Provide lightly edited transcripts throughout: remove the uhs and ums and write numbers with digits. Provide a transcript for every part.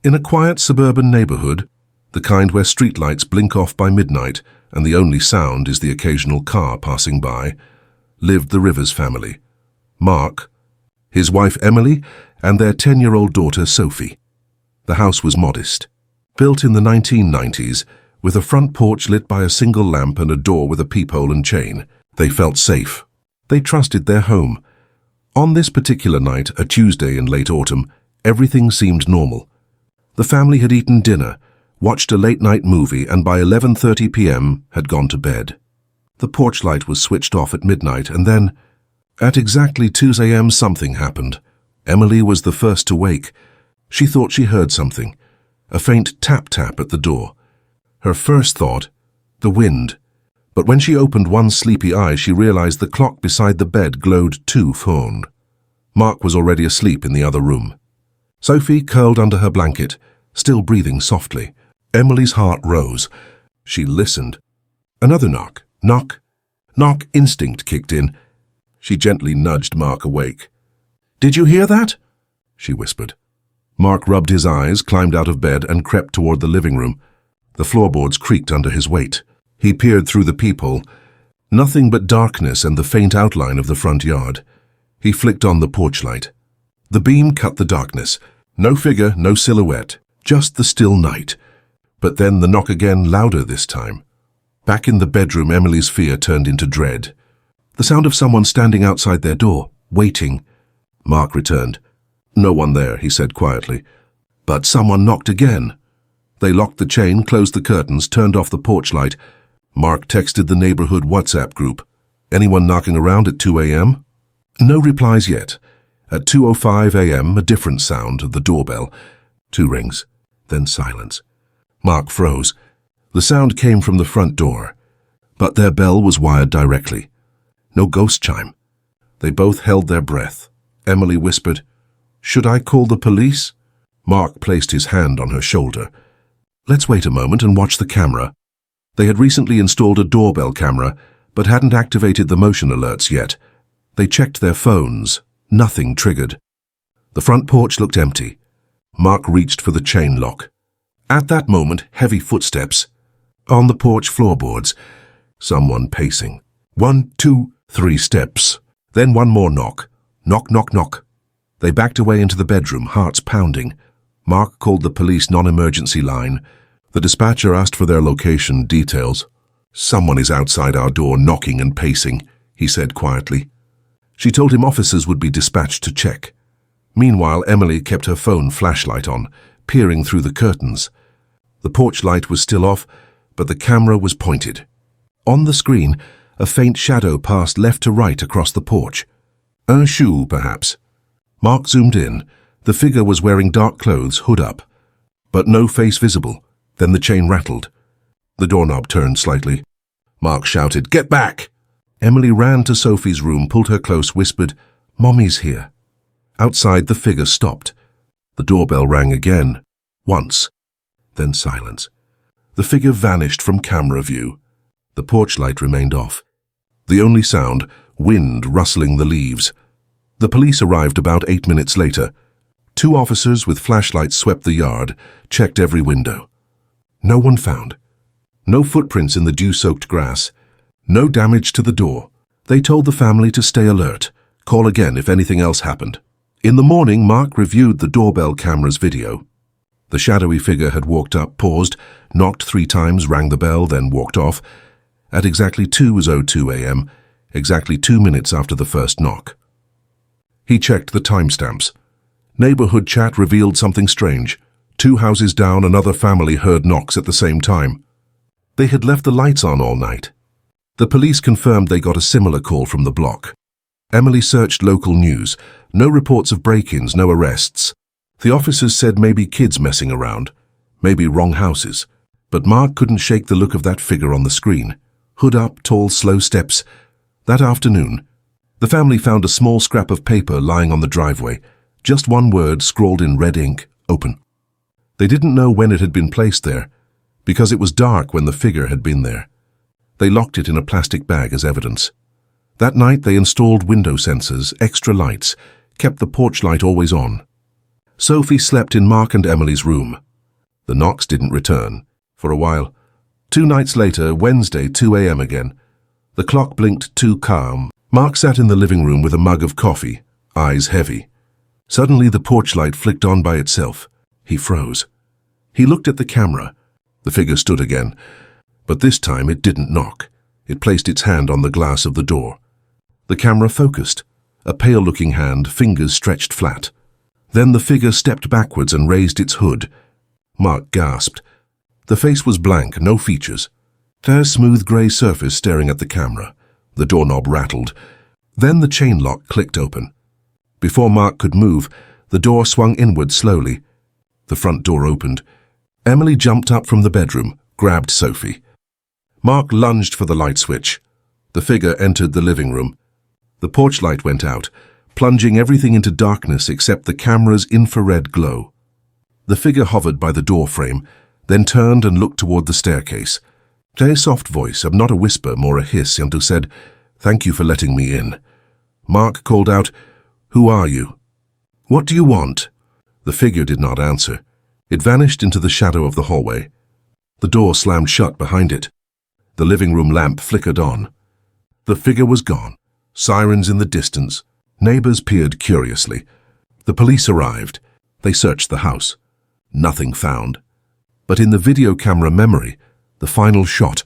In a quiet suburban neighborhood, the kind where streetlights blink off by midnight and the only sound is the occasional car passing by, lived the Rivers family. Mark, his wife Emily, and their 10-year-old daughter Sophie. The house was modest, built in the 1990s, with a front porch lit by a single lamp and a door with a peephole and chain. They felt safe. They trusted their home. On this particular night, a Tuesday in late autumn, everything seemed normal. The family had eaten dinner, watched a late-night movie, and by 11:30 p.m. had gone to bed. The porch light was switched off at midnight, and then, at exactly 2 a.m., something happened. Emily was the first to wake. She thought she heard something, a faint tap-tap at the door. Her first thought, the wind. But when she opened one sleepy eye, she realized the clock beside the bed glowed 2:00. Mark was already asleep in the other room. Sophie curled under her blanket, still breathing softly. Emily's heart rose. She listened. Another knock. Knock. Knock. Instinct kicked in. She gently nudged Mark awake. "Did you hear that?" she whispered. Mark rubbed his eyes, climbed out of bed, and crept toward the living room. The floorboards creaked under his weight. He peered through the peephole. Nothing but darkness and the faint outline of the front yard. He flicked on the porch light. The beam cut the darkness. No figure, no silhouette, just the still night. But then the knock again, louder this time. Back in the bedroom, Emily's fear turned into dread. The sound of someone standing outside their door, waiting. Mark returned. "No one there," he said quietly. But someone knocked again. They locked the chain, closed the curtains, turned off the porch light. Mark texted the neighborhood WhatsApp group. "Anyone knocking around at 2 a.m.? No replies yet. At 2:05 a.m., a different sound, the doorbell. 2 rings, then silence. Mark froze. The sound came from the front door, but their bell was wired directly. No ghost chime. They both held their breath. Emily whispered, "Should I call the police?" Mark placed his hand on her shoulder. "Let's wait a moment and watch the camera." They had recently installed a doorbell camera, but hadn't activated the motion alerts yet. They checked their phones. Nothing triggered. The front porch looked empty. Mark reached for the chain lock. At that moment, heavy footsteps. On the porch floorboards, someone pacing. 1, 2, 3 steps. Then one more knock. Knock, knock, knock. They backed away into the bedroom, hearts pounding. Mark called the police non-emergency line. The dispatcher asked for their location details. "Someone is outside our door, knocking and pacing," he said quietly. She told him officers would be dispatched to check. Meanwhile, Emily kept her phone flashlight on, peering through the curtains. The porch light was still off, but the camera was pointed. On the screen, a faint shadow passed left to right across the porch. Un shoe, perhaps. Mark zoomed in. The figure was wearing dark clothes, hood up, but no face visible. Then the chain rattled. The doorknob turned slightly. Mark shouted, "Get back!" Emily ran to Sophie's room, pulled her close, whispered, "Mommy's here." Outside, the figure stopped. The doorbell rang again. Once. Then silence. The figure vanished from camera view. The porch light remained off. The only sound, wind rustling the leaves. The police arrived about 8 minutes later. 2 officers with flashlights swept the yard, checked every window. No one found. No footprints in the dew-soaked grass. No damage to the door. They told the family to stay alert, call again if anything else happened. In the morning, Mark reviewed the doorbell camera's video. The shadowy figure had walked up, paused, knocked 3 times, rang the bell, then walked off. At exactly 2:02 a.m., exactly 2 minutes after the first knock. He checked the timestamps. Neighborhood chat revealed something strange. 2 houses down, another family heard knocks at the same time. They had left the lights on all night. The police confirmed they got a similar call from the block. Emily searched local news. No reports of break-ins, no arrests. The officers said maybe kids messing around, maybe wrong houses. But Mark couldn't shake the look of that figure on the screen. Hood up, tall, slow steps. That afternoon, the family found a small scrap of paper lying on the driveway. Just one word scrawled in red ink, "Open." They didn't know when it had been placed there, because it was dark when the figure had been there. They locked it in a plastic bag as evidence. That night they installed window sensors, extra lights, kept the porch light always on. Sophie slept in Mark and Emily's room. The knocks didn't return, for a while. 2 nights later, Wednesday, 2 a.m. again. The clock blinked too calm. Mark sat in the living room with a mug of coffee, eyes heavy. Suddenly the porch light flicked on by itself. He froze. He looked at the camera. The figure stood again, but this time it didn't knock. It placed its hand on the glass of the door. The camera focused. A pale-looking hand, fingers stretched flat. Then the figure stepped backwards and raised its hood. Mark gasped. The face was blank, no features. Fair, smooth grey surface staring at the camera. The doorknob rattled. Then the chain lock clicked open. Before Mark could move, the door swung inward slowly. The front door opened. Emily jumped up from the bedroom, grabbed Sophie. Mark lunged for the light switch. The figure entered the living room. The porch light went out, plunging everything into darkness except the camera's infrared glow. The figure hovered by the door frame, then turned and looked toward the staircase. A soft voice, not a whisper, more a hiss, and said, "Thank you for letting me in." Mark called out, "Who are you? What do you want?" The figure did not answer. It vanished into the shadow of the hallway. The door slammed shut behind it. The living room lamp flickered on. The figure was gone. Sirens in the distance. Neighbors peered curiously. The police arrived. They searched the house. Nothing found. But in the video camera memory, the final shot,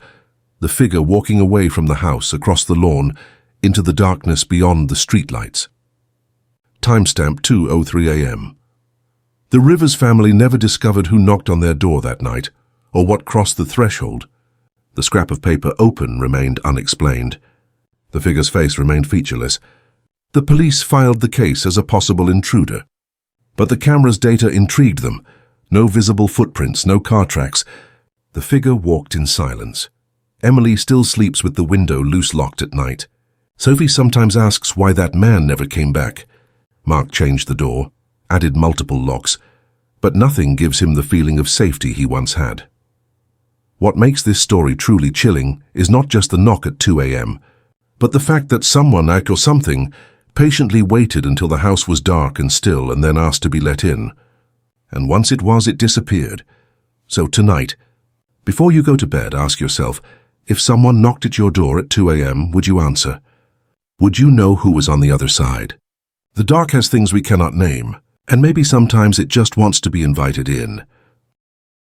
the figure walking away from the house across the lawn into the darkness beyond the streetlights. Timestamp 2:03 a.m. The Rivers family never discovered who knocked on their door that night, or what crossed the threshold. The scrap of paper open remained unexplained. The figure's face remained featureless. The police filed the case as a possible intruder. But the camera's data intrigued them. No visible footprints, no car tracks. The figure walked in silence. Emily still sleeps with the window loose-locked at night. Sophie sometimes asks why that man never came back. Mark changed the door, added multiple locks, but nothing gives him the feeling of safety he once had. What makes this story truly chilling is not just the knock at 2 a.m., but the fact that someone or something patiently waited until the house was dark and still and then asked to be let in. And once it disappeared. So tonight, before you go to bed, ask yourself, if someone knocked at your door at 2 a.m., would you answer? Would you know who was on the other side? The dark has things we cannot name, and maybe sometimes it just wants to be invited in.